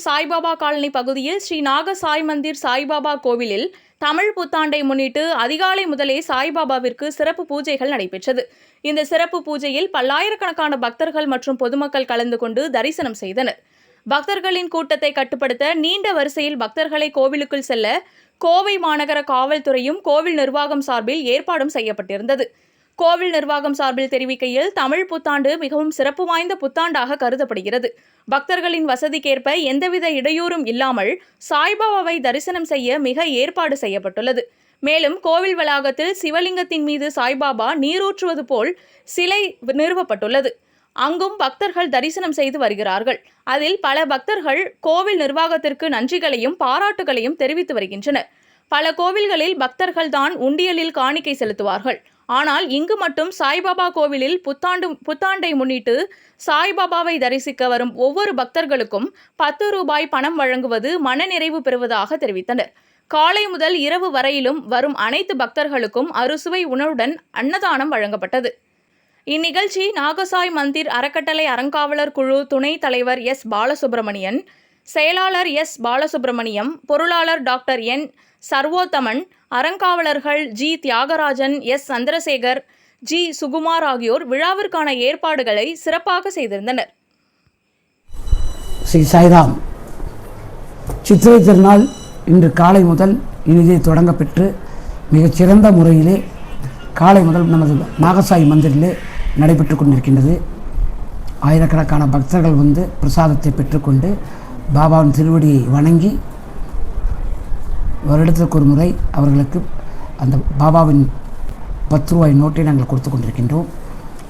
Saibaba colony பகுதியில் ஸ்ரீ நாக சாய் மந்திர் சாய்பாபா கோவிலில் தமிழ் புத்தாண்டை முன்னிட்டு அதிகாலை முதலே சாய்பாபாவிற்கு சிறப்பு பூஜைகள் நடைபெற்றது. இந்த சிறப்பு பூஜையில் பல்லாயிரக்கணக்கான பக்தர்கள் மற்றும் பொதுமக்கள் கலந்து கொண்டு தரிசனம் செய்தனர். பக்தர்களின் கூட்டத்தை கட்டுப்படுத்த நீண்ட வரிசையில் பக்தர்களை கோவிலுக்குள் செல்ல கோவை மாநகர காவல்துறையும் கோவில் நிர்வாகம் சார்பில் ஏற்பாடும் செய்யப்பட்டிருந்தது. கோவில் நிர்வாகம் சார்பில் தெரிவிக்கையில், தமிழ் புத்தாண்டு மிகவும் சிறப்பு வாய்ந்த புத்தாண்டாக கருதப்படுகிறது. பக்தர்களின் வசதிக்கேற்ப எந்தவித இடையூறும் இல்லாமல் சாய்பாபாவை தரிசனம் செய்ய மிக ஏற்பாடு செய்யப்பட்டுள்ளது. மேலும் கோவில் வளாகத்தில் சிவலிங்கத்தின் மீது சாய்பாபா நீரூற்றுவது போல் சிலை நிறுவப்பட்டுள்ளது. அங்கும் பக்தர்கள் தரிசனம் செய்து வருகிறார்கள். அதில் பல பக்தர்கள் கோவில் நிர்வாகத்திற்கு நன்றிகளையும் பாராட்டுகளையும் தெரிவித்து வருகின்றனர். பல கோவில்களில் பக்தர்கள் தான் உண்டியலில் காணிக்கை செலுத்துவார்கள். ஆனால் இங்கு மட்டும் சாய்பாபா கோவிலில் புத்தாண்டை முன்னிட்டு சாய்பாபாவை தரிசிக்க வரும் ஒவ்வொரு பக்தர்களுக்கும் 10 ரூபாய் பணம் வழங்குவது மனநிறைவு பெறுவதாக தெரிவித்தனர். காலை முதல் இரவு வரையிலும் வரும் அனைத்து பக்தர்களுக்கும் அறுசுவை உணவுடன் அன்னதானம் வழங்கப்பட்டது. இந்நிகழ்ச்சி நாகசாய் மந்திர் அறக்கட்டளை அறங்காவலர் குழு துணைத் தலைவர் எஸ். பாலசுப்ரமணியன், செயலாளர் எஸ். பாலசுப்ரமணியம், பொருளாளர் டாக்டர் என். சர்வோத்தமன், அறங்காவலர்கள் G. Thiyagarajan, S. Chandrasekar, G. Sukumar ஆகியோர் விழாவிற்கான ஏற்பாடுகளை சிறப்பாக செய்திருந்தனர். ஸ்ரீ சாய்ராம் சித்திரை திருநாள் இன்று காலை முதல் இனிதே தொடங்கப்பெற்று மிகச்சிறந்த முறையிலே காலை முதல் நமது நாகசாய் மந்திரிலே நடைபெற்று கொண்டிருக்கின்றது. ஆயிரக்கணக்கான பக்தர்கள் வந்து பிரசாதத்தை பெற்றுக்கொண்டு பாபாவின் திருவடியை வணங்கி வருடத்திற்கு ஒரு முறை அவர்களுக்கு அந்த பாபாவின் 10 ரூபாய் நோட்டை நாங்கள் கொடுத்து கொண்டிருக்கின்றோம்.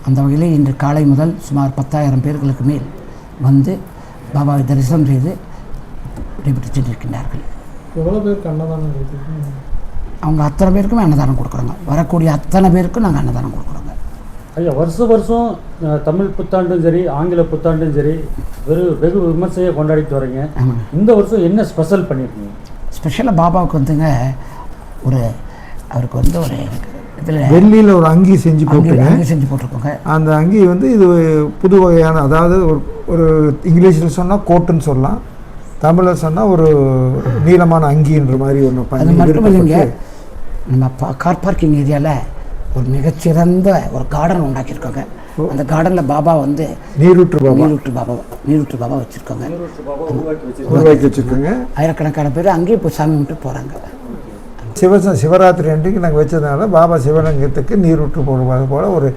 அந்த வகையிலே இன்று காலை முதல் சுமார் 10,000 பேர்களுக்கு மேல் வந்து பாபாவை தரிசனம் செய்து நடைபெற்று சென்றிருக்கின்றார்கள். எவ்வளோ பேருக்கு அன்னதானம்? அவங்க அத்தனை பேருக்குமே அன்னதானம் கொடுக்குறாங்க. வரக்கூடிய அத்தனை பேருக்கும் நாங்கள் அன்னதானம் கொடுக்குறோங்க. ஐயா, வருஷம் தமிழ் புத்தாண்டும் சரி, ஆங்கில புத்தாண்டும் சரி வெகு விமர்சையாக கொண்டாடிட்டு வரீங்க. இந்த வருஷம் என்ன ஸ்பெஷல் பண்ணியிருக்கீங்க? ஸ்பெஷலாக பாபாவுக்கு வந்துங்க அவருக்கு வந்து ஒரு இதில் வெள்ளியில் ஒரு அங்கி செஞ்சு போட்டிருக்கோங்க. அந்த அங்கி வந்து இது புது வகையான, அதாவது ஒரு இங்கிலீஷில் சொன்னால் கோட்டுன்னு சொல்லலாம், தமிழில் சொன்னால் ஒரு நீளமான அங்கின்ற மாதிரி ஒன்று பண்ணி. அது மட்டும் இல்லைங்க, நம்ம கார் பார்க்கிங் ஏரியாவில் ஒரு மிகச்சிறந்த ஒரு கார்டன் உண்டாக்கியிருக்காங்க. அந்த கார்டனில் பாபா வந்து நீரூற்று பாபா வச்சுருக்காங்க. ஆயிரக்கணக்கான பேர் அங்கேயே போய் சாமி கும்பிட்டு போகிறாங்க. சிவராத்திரி அன்றைக்கு நாங்கள் வச்சதுனால பாபா சிவலிங்கத்துக்கு நீரூற்று போடுவது போல் ஒரு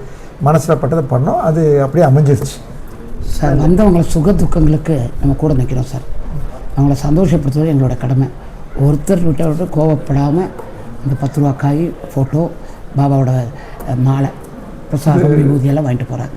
மனசில் பட்டதை பண்ணோம். அது அப்படியே அமைஞ்சிருச்சு சார். வந்தவங்களை சுக துக்கங்களுக்கு நம்ம கூட நிற்கிறோம் சார். அவங்கள சந்தோஷப்படுத்துவது எங்களோட கடமை. ஒருத்தர் விட்டு கோவப்படாமல் இந்த 10 ரூபா காய், ஃபோட்டோ, பாபாவோட மாலை, பிரசாதம், விபூதியெல்லாம் வாங்கிட்டு போகிறாங்க.